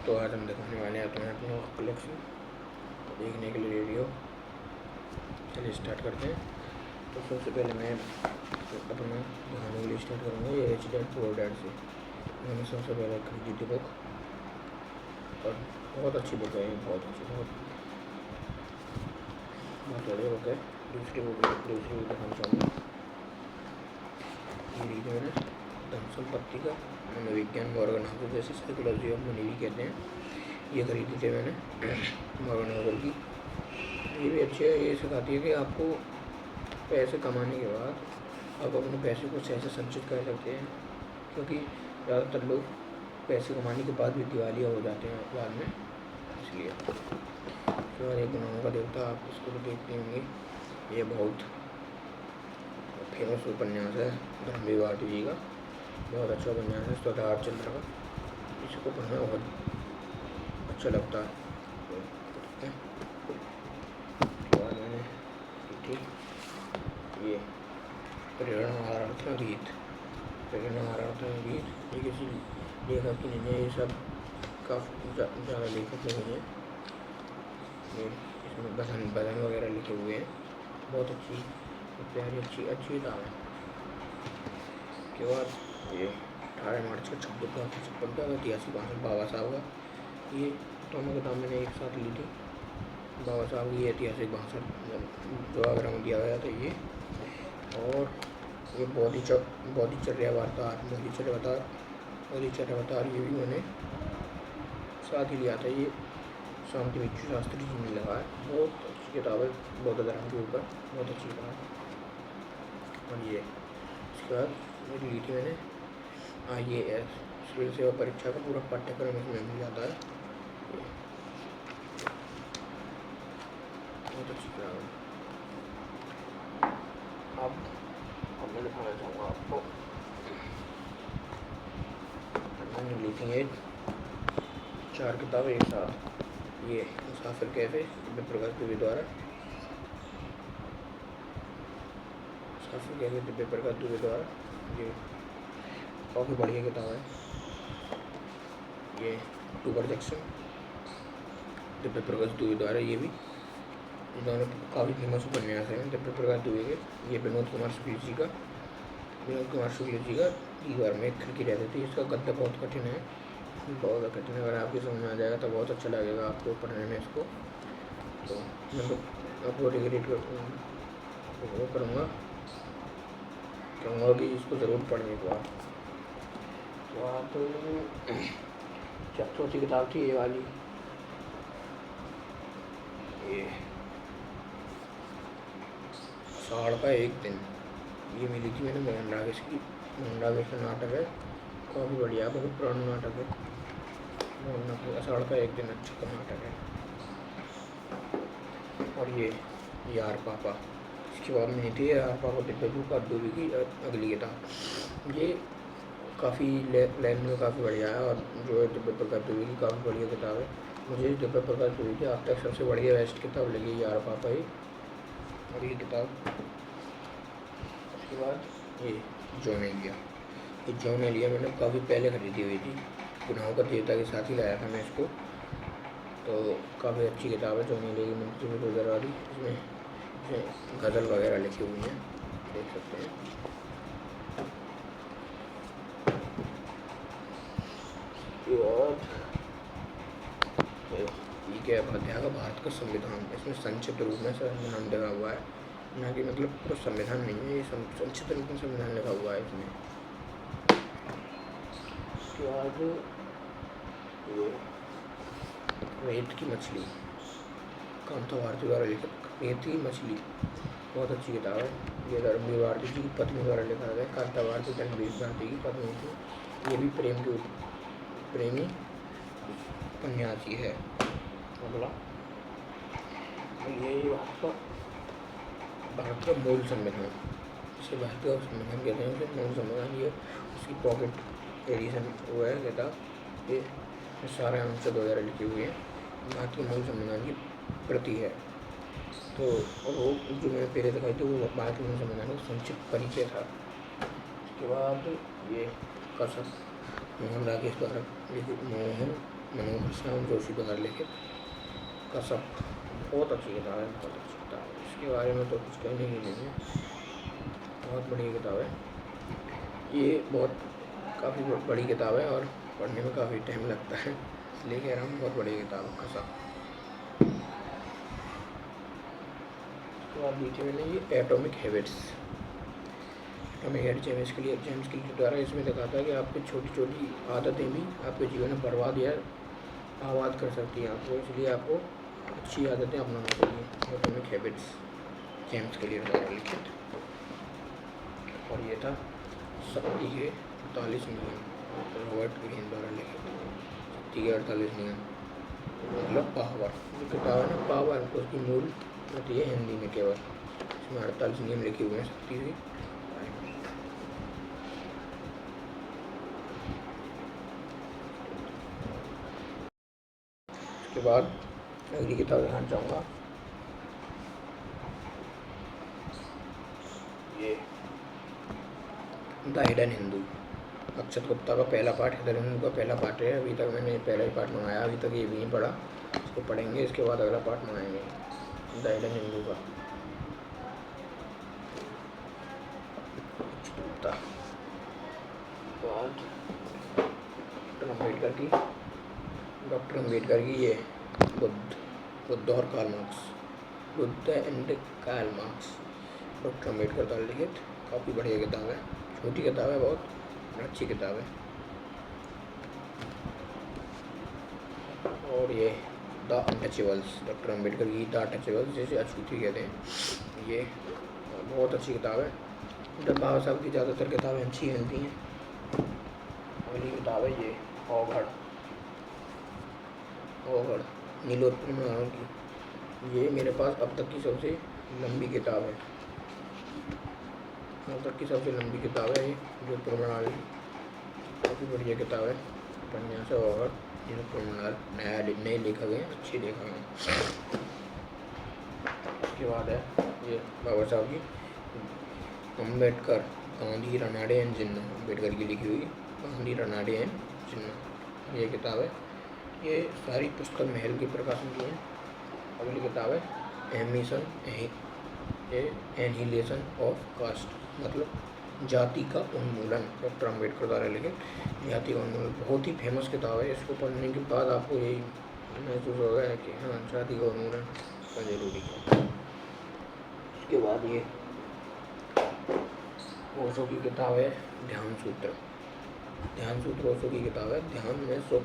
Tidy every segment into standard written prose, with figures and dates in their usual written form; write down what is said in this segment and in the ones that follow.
तो आज हम दिखाने वाले हैं तुम्हें अपना कलेक्शन देखने के लिए रेडियो। चलिए स्टार्ट करते हैं। तो सबसे पहले मैं अपना दिखाने के लिए स्टार्ट करूँगा ये रिच डैड पुअर डैड से। मैंने सबसे पहले खरीदी थी बुक और बहुत अच्छी बुक है, बहुत बढ़िया बुक है। दूसरी बुक दिखाना चाहूँगा, ये लीजिए मैंने धनसंपत्ति का मनोविज्ञान मॉर्गन हाउसल जैसे साइकोलॉजी ऑफ मनी भी कहते हैं। ये खरीदी थी मैंने मॉर्गन हाउसल की। ये भी अच्छी है, ये सिखाती है कि आपको पैसे कमाने के बाद आप अपने पैसे को कैसे संचित कर सकते हैं, क्योंकि ज़्यादातर लोग पैसे कमाने के बाद भी दिवालिया हो जाते हैं बाद में, इसलिए। तो एक गुनाहों का देवता, आप इसको भी देखते होंगे, ये बहुत फेमस उपन्यास है धर्मवीर भारती जी का, बहुत अच्छा उपन्यास है स्वतः चंद्र का। इसको पढ़ना बहुत अच्छा लगता है। मैंने ये प्रेरणात्मक गीत, ये किसी लेखक की नहीं है, ये सब काफ़ी ज़्यादा लेखक नहीं है। ये इसमें भजन वगैरह लिखे हुए हैं, बहुत अच्छी प्यारी अच्छी किताब है। के बाद ये 18 मार्च का 56 का ऐतिहासिक भाषण बाबा साहब का, ये दोनों किताब मैंने एक साथ ली थी। बाबा साहब की ऐतिहासिक भाषण जो आगरा में दिया गया था ये, और ये बोधिचर्या अवतार ये भी मैंने साथ ही लिया था। ये शांति मिच्छू शास्त्री जी ने लगा है, बहुत अच्छी किताब है बौद्ध धर्म के ऊपर, बहुत अच्छी किताब है। और ये इसके बाद मेरी ली थी मैंने IAS सिविल सेवा परीक्षा का पूरा पाठ्यक्रम इसमें मिल जाता है, बहुत अच्छी किताब है। अब मैं दिखाना चाहूँगा आपको, मैंने ली थी ये 4 किताबें एक साथ। ये मुसाफिर कैफे दिव्य प्रकाश दुबे द्वारा, ये काफ़ी बढ़िया किताब है। ये अक्टूबर जंक्शन दिव्य प्रकाश दुबे द्वारा, ये भी दोनों काफ़ी फेमस उपन्यास हैं दिव्य प्रकाश दुबे के। ये विनोद कुमार शुक्ल जी का दीवार में एक खिड़की रहती थी। इसका गद्दा बहुत कठिन है, अगर आपकी समझ में आ जाएगा तो बहुत अच्छा लगेगा आपको पढ़ने में इसको। तो मैं तो आपको रिग्रेट करूँगा कि इसको ज़रूर पढ़ने को आप। तो आप चौथी किताब थी ये वाली, ये साड़ का एक दिन, ये मिली थी मैंने मोहन राकेश की। मोहन राकेश का नाटक है, काफ़ी बढ़िया, बहुत पुराना नाटक है। साड़ का एक दिन अच्छा नाटक है। और ये यार पापा, इसके बाद में थी यार पापा दिव्य प्रकाश दुबे की अगली किताब। ये काफ़ी लाइन में काफ़ी बढ़िया है, और जो है दिव्य प्रकाश दुबे की काफ़ी बढ़िया किताब है। मुझे दिव्य प्रकाश दुबे की अब तक सबसे बढ़िया बेस्ट किताब लगी यार पापा ही। और ये किताब, उसके बाद ये जॉन एलिया मैंने काफ़ी पहले खरीदी हुई थी, गुनाहों का देवता के साथ ही लाया था मैं इसको। तो काफ़ी अच्छी किताब है जॉन एलिया की मंत्री गुजर वाली। इसमें गज़ल वगैरह लिखी हुई हैं, देख सकते हैं। क्या अध्याय का भारत का संविधान, इसमें संक्षिप्त रूप में संविधान लिखा हुआ है, ना कि मतलब पूरा संविधान नहीं है, ये संक्षिप्त रूप में संविधान लिखा हुआ है इसमें। उसके बाद रेत की मछली, कांता भारती द्वारा लिखित रेत की मछली, बहुत अच्छी किताब है। ये धर्मवीर भारती जी की पत्नी द्वारा लिखा गया, कांता भारती धर्मवीर भारती की पत्नी थी। ये भी प्रेमी उपन्यासी है। अगला ये भारत का मूल संविधान, इसे भारत का संविधान कहते हैं, उसे मूल संविधान। ये उसकी पॉकेट एडिशन हुआ है किताब, ये सारे अनुच्छेद वगैरह लिखे हुए हैं, भारत के मूल संविधान की प्रति है। तो वो जो मैंने पहले दिखाई थी वो भारत के मूल संविधान का संक्षिप्त परिचय था। उसके बाद ये कसक मोहन राकेश द्वारा लिखित मनोहर श्याम जोशी द्वारा लिखित कसब। बहुत अच्छी किताब है, बहुत अच्छी किताब है। इसके बारे में तो कुछ कहने ही नहीं है, बहुत बढ़िया किताब है ये। बहुत काफ़ी बड़ी किताब है और पढ़ने में काफ़ी टाइम लगता है, इसलिए कह रहा हूँ बहुत बढ़िया किताब है कसब। उसके बाद दी थी मैंने ये एटॉमिक हैबिट्स। एटॉमिक हैबिट्स के लिए जेम्स क्लियर द्वारा इसमें दिखाता है कि आपकी छोटी छोटी आदतें भी आपके जीवन में बर्बाद या आबाद कर सकती हैं आपको, इसलिए आपको अच्छी आदतें अपनाना चाहिए। एटॉमिक हैबिट्स जेम्स क्लियर द्वारा लिखित। और ये था शक्ति के 48 नियम, रॉबर्ट ग्रीन द्वारा लिखित। शक्ति के 48 नियम मतलब पावर। जो किताब है ना पावर, उसकी मूल होती है हिंदी में केवल। इसमें 48 नियम लिखे हुए हैं शक्ति के। उसके बाद अगली किताब दिखाना चाहूँगा, ये द हिडन हिंदू। अक्षत गुप्ता का पहला पार्ट, हिडन हिंदू का पहला पार्ट है। अभी तक मैंने पहला ही पार्ट मंगाया, अभी तक ये भी नहीं पढ़ा, इसको पढ़ेंगे, इसके बाद अगला पार्ट मंगाएंगे द हिडन हिंदू का। डॉक्टर अम्बेडकर की ये बुद्ध और Karl Marx, Buddha and Karl Marx, doctor Ambedkar द्वारा लिखित। काफ़ी बढ़िया किताब है, छोटी किताब है, बहुत अच्छी किताब है। और ये द अनटचेबल्स, डॉक्टर अम्बेडकर की द अनटचेबल्स, जैसे अछूती कहते हैं, ये बहुत अच्छी किताब है। डॉक्टर बाबा साहब की ज़्यादातर किताबें अच्छी मिलती हैं। अगली किताब है ये ओघड़ नीलोत्पल मृणाल की। ये मेरे पास अब तक की सबसे लंबी किताब है, अब तक की सबसे लंबी किताब है ये नीलोत्पल मृणाल की। काफ़ी बढ़िया किताब है, उपन्यास है ओघड़ नीलोत्पल मृणाल। नए लेखक हैं, अच्छे लेखक हैं। उसके बाद है ये बाबा साहब की अम्बेडकर, गांधी, रनाडे एंड जिन्ना। अम्बेडकर की लिखी हुई गांधी, रनाडे एंड जिन्ना ये किताब है। ये सारी पुस्तक महल की प्रकाशन की है। अगली किताब है एनिहिलेशन ऑफ कास्ट, मतलब जाति का उन्मूलन, डॉक्टर अम्बेडकर द्वारा लिखित जाति का उन्मूलन। बहुत ही फेमस किताब है, इसको पढ़ने के बाद आपको यही महसूस होगा है कि हाँ जाति का उन्मूलन का जरूरी है। उसके बाद ये ओशो की किताब है ध्यान सूत्र। ओशो की किताब है। ध्यान में सुख,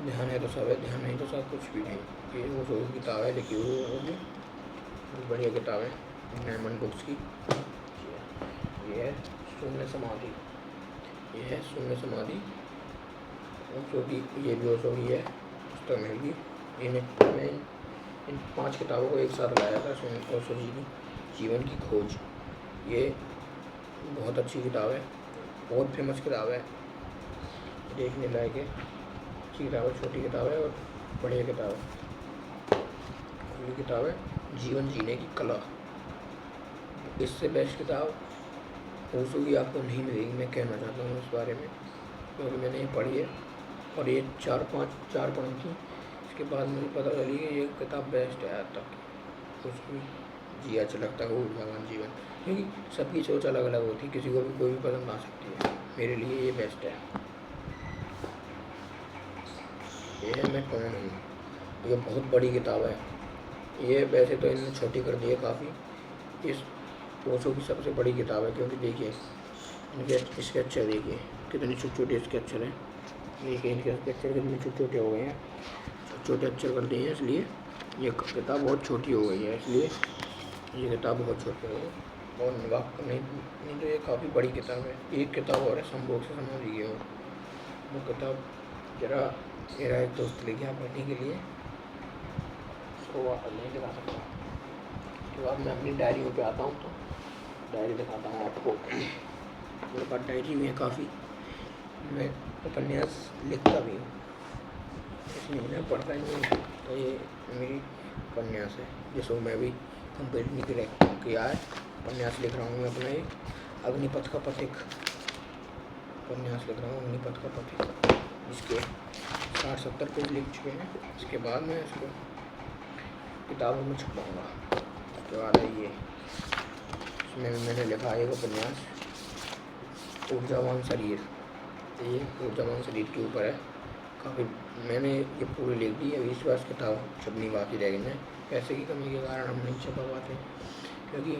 ध्यान है तो सब है, ध्यान नहीं तो सब कुछ भी नहीं। ये ओशो की किताब है, लिखी हुई होगी, बढ़िया किताब है, डायमंड बुक्स की। ये है शून्य समाधि, ये है शून्य समाधि ओशो की। ये भी ओशो की है, पुस्तक महल की। मैं इन 5 किताबों को एक साथ लाया था, ओशो जी की जीवन की खोज। ये बहुत अच्छी किताब है, बहुत फेमस किताब है, देखने लायक है, अच्छी किताब है, छोटी किताब है और बढ़िया किताब है। अगली किताब है जीवन जीने की कला। इससे बेस्ट किताब ओशो की आपको नहीं मिलेगी, मैं कहना चाहता हूँ इस बारे में, क्योंकि मैंने ये पढ़ी है और ये 4 पढ़ी थी। इसके बाद मुझे पता चली कि ये किताब बेस्ट है आज तक की। उसमें जिया लगता है ऊर्जावान जीवन, क्योंकि सबकी सोच अलग अलग होती है, किसी को भी कोई भी पसंद आ सकती है। मेरे लिए ये बेस्ट है। ये है मैं कौन हूँ, ये बहुत बड़ी किताब है। ये वैसे तो इन्होंने छोटी कर दी है काफ़ी, इस ओशो की सबसे बड़ी किताब है, क्योंकि देखिए इनके इसके अक्षर देखिए कितने छोटे छोटे इसके अक्षर हैं। देखिए इनके अक्षर कितने छोटे छोटे हो गए हैं, छोटे अक्षर कर दिए हैं, इसलिए ये किताब बहुत छोटी हो गई है, इसलिए ये किताब बहुत छोटी हो गई। और निगाह नहीं तो ये काफ़ी बड़ी किताब है। एक किताब और है संभोग से समाधि की ओर, वो किताब जरा मेरा एक दोस्त ले गया पढ़ने के लिए, उसको वापस नहीं दिखा सकता। उसके बाद मैं अपनी डायरियों पे आता हूँ, तो डायरी दिखाता हूँ आपको। मेरे पास डायरी में काफ़ी, मैं उपन्यास लिखता भी हूँ, इसलिए मैं पढ़ता ही नहीं, तो ये मेरी उपन्यास है जिसको मैं भी कंप्लीट नहीं किया है। उपन्यास लिख रहा हूँ मैं अपना एक अग्निपथ का पथिक उपन्यास लिख रहा हूँ, अग्निपथ का पथिक, जिसके 60-70 पेज लिख चुके हैं। इसके बाद मैं इसको किताबों में छपाऊँगा। उसके बाद है ये, इसमें मैंने लिखा है एक उपन्यास ऊर्जावान शरीर। ये ऊर्जावान शरीर के ऊपर है। काफ़ी मैंने ये पूरी लिख दी। अभी इस बार किताब छपनी बाकी रह गई है। पैसे की कमी के कारण हम नहीं छपा पाते, क्योंकि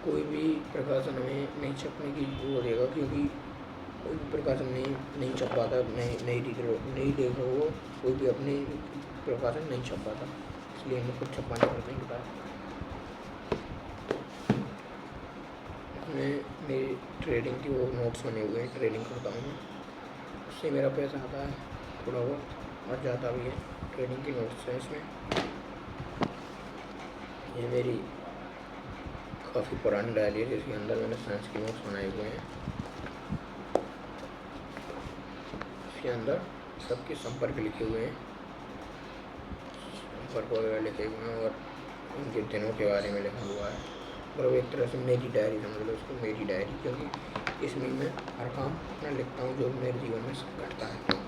कोई भी प्रकाशन हमें नहीं छपने की वो देगा, क्योंकि कोई भी प्रकाशन नहीं छप पाता। नहीं देख रहे हो, कोई भी अपने प्रकाशन नहीं छप पाता, इसलिए हमें खुद छपाने पड़ते हैं किताब। इसमें मेरी ट्रेडिंग की वो नोट्स बने हुए हैं, ट्रेडिंग करता हूँ मैं, उससे मेरा पैसा आता है थोड़ा बहुत और ज़्यादा भी है। ट्रेडिंग की नोट्स है इसमें। ये मेरी काफ़ी पुरानी डायरी है, जिसके अंदर मैंने साइंस के नोट्स बनाए हुए हैं। इसके अंदर सबके संपर्क लिखे हुए हैं, संपर्क वगैरह लिखे हुए हैं और उनके दिनों के बारे में लिखा हुआ है। और एक तरह से मेरी डायरी समझ लो इसको, मेरी डायरी, क्योंकि इसमें मैं हर काम अपना लिखता हूँ जो मेरे जीवन में घटता है।